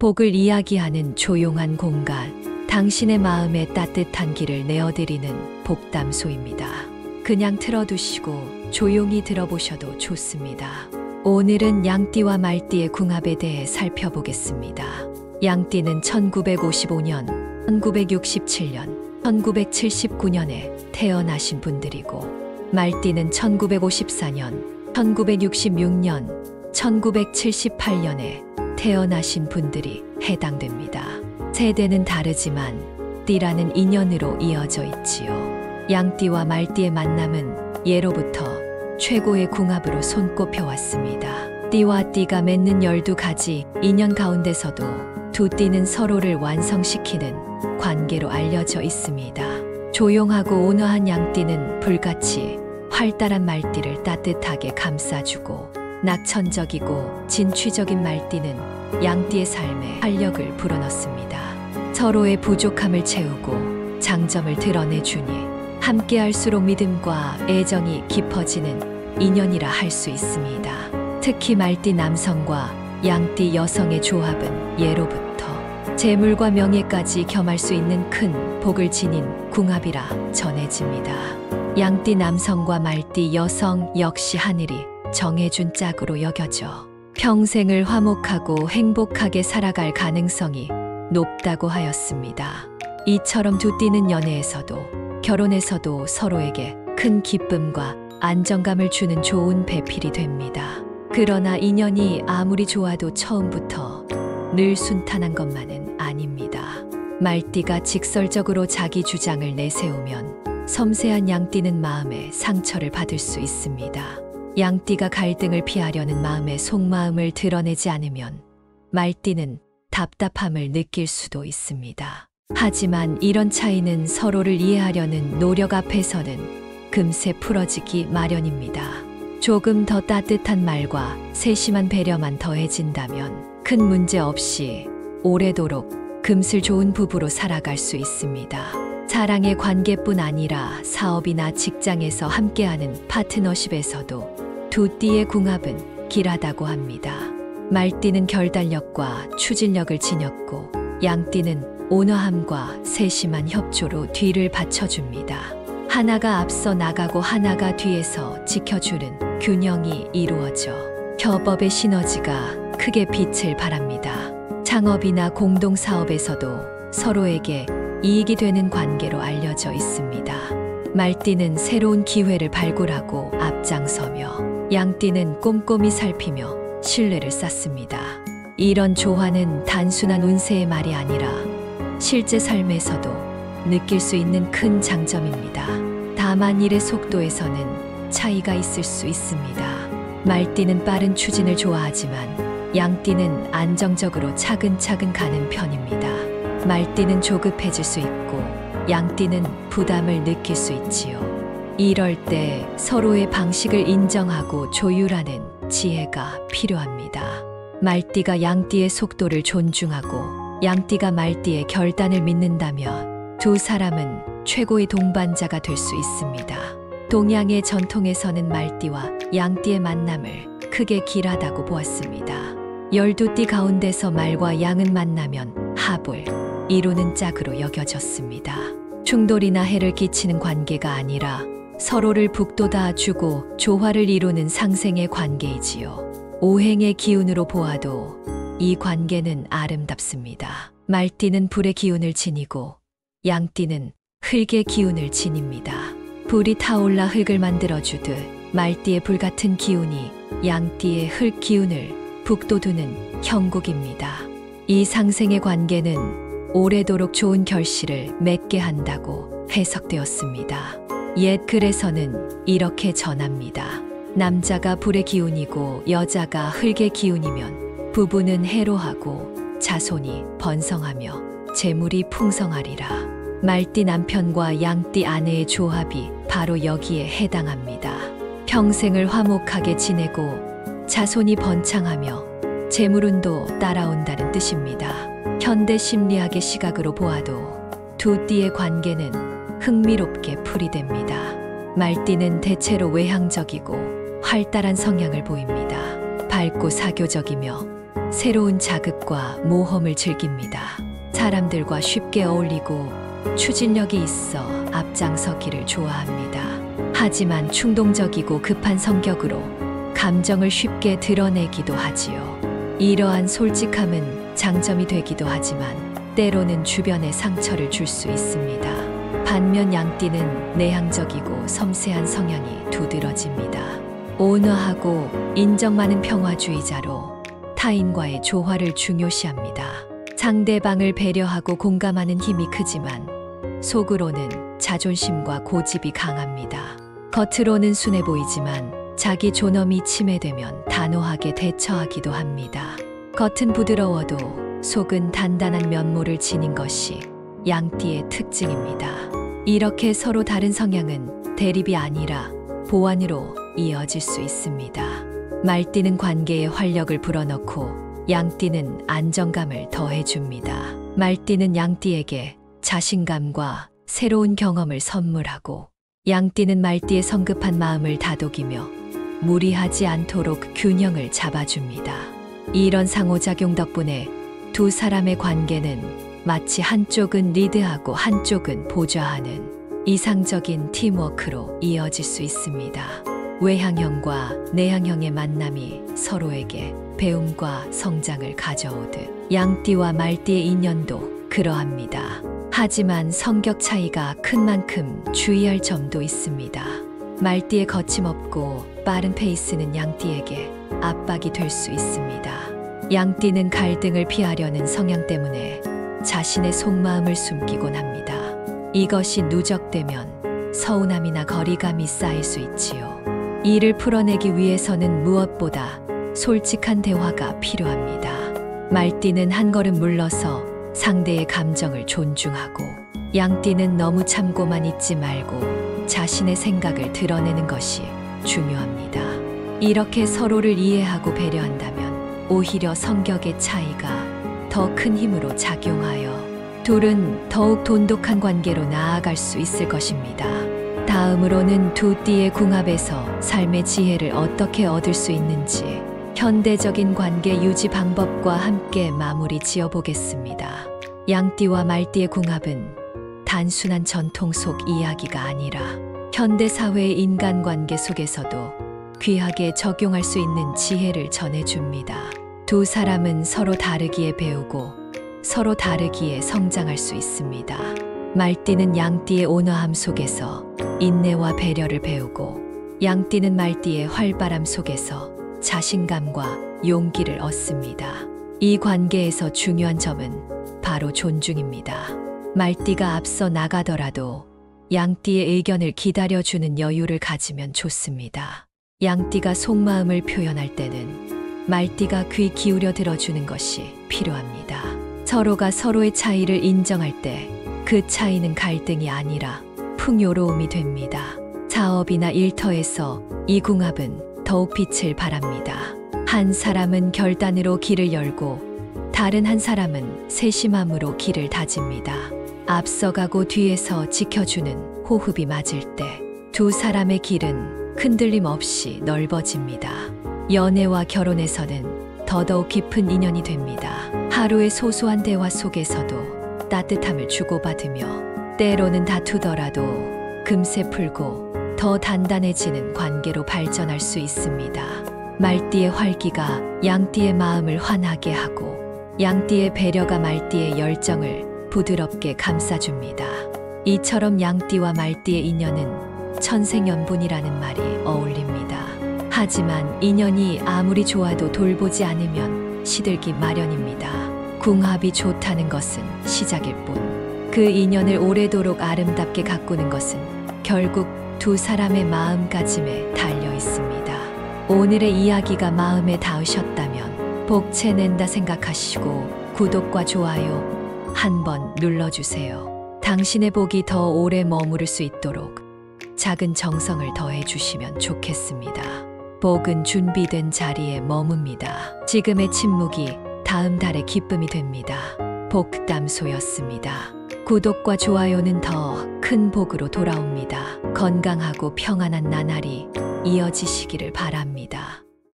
복을 이야기하는 조용한 공간, 당신의 마음에 따뜻한 길을 내어드리는 복담소입니다. 그냥 틀어두시고 조용히 들어보셔도 좋습니다. 오늘은 양띠와 말띠의 궁합에 대해 살펴보겠습니다. 양띠는 1955년, 1967년, 1979년에 태어나신 분들이고, 말띠는 1954년, 1966년, 1978년에 태어나신 분들이 해당됩니다. 세대는 다르지만 띠라는 인연으로 이어져 있지요. 양띠와 말띠의 만남은 예로부터 최고의 궁합으로 손꼽혀왔습니다. 띠와 띠가 맺는 12가지 인연 가운데서도 두 띠는 서로를 완성시키는 관계로 알려져 있습니다. 조용하고 온화한 양띠는 불같이 활달한 말띠를 따뜻하게 감싸주고, 낙천적이고 진취적인 말띠는 양띠의 삶에 활력을 불어넣습니다. 서로의 부족함을 채우고 장점을 드러내주니 함께할수록 믿음과 애정이 깊어지는 인연이라 할 수 있습니다. 특히 말띠 남성과 양띠 여성의 조합은 예로부터 재물과 명예까지 겸할 수 있는 큰 복을 지닌 궁합이라 전해집니다. 양띠 남성과 말띠 여성 역시 하늘이 정해준 짝으로 여겨져 평생을 화목하고 행복하게 살아갈 가능성이 높다고 하였습니다. 이처럼 두 띠는 연애에서도 결혼에서도 서로에게 큰 기쁨과 안정감을 주는 좋은 배필이 됩니다. 그러나 인연이 아무리 좋아도 처음부터 늘 순탄한 것만은 아닙니다. 말띠가 직설적으로 자기 주장을 내세우면 섬세한 양띠는 마음에 상처를 받을 수 있습니다. 양띠가 갈등을 피하려는 마음의 속마음을 드러내지 않으면 말띠는 답답함을 느낄 수도 있습니다. 하지만 이런 차이는 서로를 이해하려는 노력 앞에서는 금세 풀어지기 마련입니다. 조금 더 따뜻한 말과 세심한 배려만 더해진다면 큰 문제 없이 오래도록 금슬 좋은 부부로 살아갈 수 있습니다. 사랑의 관계뿐 아니라 사업이나 직장에서 함께하는 파트너십에서도 두 띠의 궁합은 길하다고 합니다. 말띠는 결단력과 추진력을 지녔고, 양띠는 온화함과 세심한 협조로 뒤를 받쳐줍니다. 하나가 앞서 나가고 하나가 뒤에서 지켜주는 균형이 이루어져 협업의 시너지가 크게 빛을 발합니다. 창업이나 공동사업에서도 서로에게 이익이 되는 관계로 알려져 있습니다. 말띠는 새로운 기회를 발굴하고 앞장서며, 양띠는 꼼꼼히 살피며 신뢰를 쌓습니다. 이런 조화는 단순한 운세의 말이 아니라 실제 삶에서도 느낄 수 있는 큰 장점입니다. 다만 일의 속도에서는 차이가 있을 수 있습니다. 말띠는 빠른 추진을 좋아하지만 양띠는 안정적으로 차근차근 가는 편입니다. 말띠는 조급해질 수 있고 양띠는 부담을 느낄 수 있지요. 이럴 때 서로의 방식을 인정하고 조율하는 지혜가 필요합니다. 말띠가 양띠의 속도를 존중하고 양띠가 말띠의 결단을 믿는다면 두 사람은 최고의 동반자가 될 수 있습니다. 동양의 전통에서는 말띠와 양띠의 만남을 크게 길하다고 보았습니다. 12띠 가운데서 말과 양은 만나면 합을 이루는 짝으로 여겨졌습니다. 충돌이나 해를 끼치는 관계가 아니라 서로를 북돋아주고 조화를 이루는 상생의 관계이지요. 오행의 기운으로 보아도 이 관계는 아름답습니다. 말띠는 불의 기운을 지니고 양띠는 흙의 기운을 지닙니다. 불이 타올라 흙을 만들어주듯 말띠의 불같은 기운이 양띠의 흙 기운을 북돋우는 형국입니다. 이 상생의 관계는 오래도록 좋은 결실을 맺게 한다고 해석되었습니다. 옛 글에서는 이렇게 전합니다. 남자가 불의 기운이고 여자가 흙의 기운이면 부부는 해로하고 자손이 번성하며 재물이 풍성하리라. 말띠 남편과 양띠 아내의 조합이 바로 여기에 해당합니다. 평생을 화목하게 지내고 자손이 번창하며 재물운도 따라온다는 뜻입니다. 현대 심리학의 시각으로 보아도 두 띠의 관계는 흥미롭게 풀이됩니다. 말띠는 대체로 외향적이고 활달한 성향을 보입니다. 밝고 사교적이며 새로운 자극과 모험을 즐깁니다. 사람들과 쉽게 어울리고 추진력이 있어 앞장서기를 좋아합니다. 하지만 충동적이고 급한 성격으로 감정을 쉽게 드러내기도 하지요. 이러한 솔직함은 장점이 되기도 하지만 때로는 주변에 상처를 줄 수 있습니다. 반면 양띠는 내향적이고 섬세한 성향이 두드러집니다. 온화하고 인정 많은 평화주의자로 타인과의 조화를 중요시합니다. 상대방을 배려하고 공감하는 힘이 크지만 속으로는 자존심과 고집이 강합니다. 겉으로는 순해 보이지만 자기 존엄이 침해되면 단호하게 대처하기도 합니다. 겉은 부드러워도 속은 단단한 면모를 지닌 것이 양띠의 특징입니다. 이렇게 서로 다른 성향은 대립이 아니라 보완으로 이어질 수 있습니다. 말띠는 관계에 활력을 불어넣고 양띠는 안정감을 더해줍니다. 말띠는 양띠에게 자신감과 새로운 경험을 선물하고 양띠는 말띠의 성급한 마음을 다독이며 무리하지 않도록 균형을 잡아줍니다. 이런 상호작용 덕분에 두 사람의 관계는 마치 한쪽은 리드하고 한쪽은 보좌하는 이상적인 팀워크로 이어질 수 있습니다. 외향형과 내향형의 만남이 서로에게 배움과 성장을 가져오듯 양띠와 말띠의 인연도 그러합니다. 하지만 성격 차이가 큰 만큼 주의할 점도 있습니다. 말띠의 거침없고 빠른 페이스는 양띠에게 압박이 될 수 있습니다. 양띠는 갈등을 피하려는 성향 때문에 자신의 속마음을 숨기곤 합니다. 이것이 누적되면 서운함이나 거리감이 쌓일 수 있지요. 이를 풀어내기 위해서는 무엇보다 솔직한 대화가 필요합니다. 말띠는 한 걸음 물러서 상대의 감정을 존중하고 양띠는 너무 참고만 있지 말고 자신의 생각을 드러내는 것이 중요합니다. 이렇게 서로를 이해하고 배려한다면 오히려 성격의 차이가 더 큰 힘으로 작용하여 둘은 더욱 돈독한 관계로 나아갈 수 있을 것입니다. 다음으로는 두 띠의 궁합에서 삶의 지혜를 어떻게 얻을 수 있는지 현대적인 관계 유지 방법과 함께 마무리 지어 보겠습니다. 양띠와 말띠의 궁합은 단순한 전통 속 이야기가 아니라 현대 사회의 인간관계 속에서도 귀하게 적용할 수 있는 지혜를 전해줍니다. 두 사람은 서로 다르기에 배우고 서로 다르기에 성장할 수 있습니다. 말띠는 양띠의 온화함 속에서 인내와 배려를 배우고 양띠는 말띠의 활발함 속에서 자신감과 용기를 얻습니다. 이 관계에서 중요한 점은 바로 존중입니다. 말띠가 앞서 나가더라도 양띠의 의견을 기다려주는 여유를 가지면 좋습니다. 양띠가 속마음을 표현할 때는 말띠가 귀 기울여 들어주는 것이 필요합니다. 서로가 서로의 차이를 인정할 때 그 차이는 갈등이 아니라 풍요로움이 됩니다. 사업이나 일터에서 이 궁합은 더욱 빛을 발합니다. 한 사람은 결단으로 길을 열고 다른 한 사람은 세심함으로 길을 다집니다. 앞서가고 뒤에서 지켜주는 호흡이 맞을 때 두 사람의 길은 흔들림 없이 넓어집니다. 연애와 결혼에서는 더더욱 깊은 인연이 됩니다. 하루의 소소한 대화 속에서도 따뜻함을 주고받으며 때로는 다투더라도 금세 풀고 더 단단해지는 관계로 발전할 수 있습니다. 말띠의 활기가 양띠의 마음을 환하게 하고 양띠의 배려가 말띠의 열정을 부드럽게 감싸줍니다. 이처럼 양띠와 말띠의 인연은 천생연분이라는 말이 어울립니다. 하지만 인연이 아무리 좋아도 돌보지 않으면 시들기 마련입니다. 궁합이 좋다는 것은 시작일 뿐, 그 인연을 오래도록 아름답게 가꾸는 것은 결국 두 사람의 마음가짐에 달려 있습니다. 오늘의 이야기가 마음에 닿으셨다면 복채낸다 생각하시고 구독과 좋아요 한번 눌러주세요. 당신의 복이 더 오래 머무를 수 있도록 작은 정성을 더해주시면 좋겠습니다. 복은 준비된 자리에 머뭅니다. 지금의 침묵이 다음 달의 기쁨이 됩니다. 복담소였습니다. 구독과 좋아요는 더 큰 복으로 돌아옵니다. 건강하고 평안한 나날이 이어지시기를 바랍니다.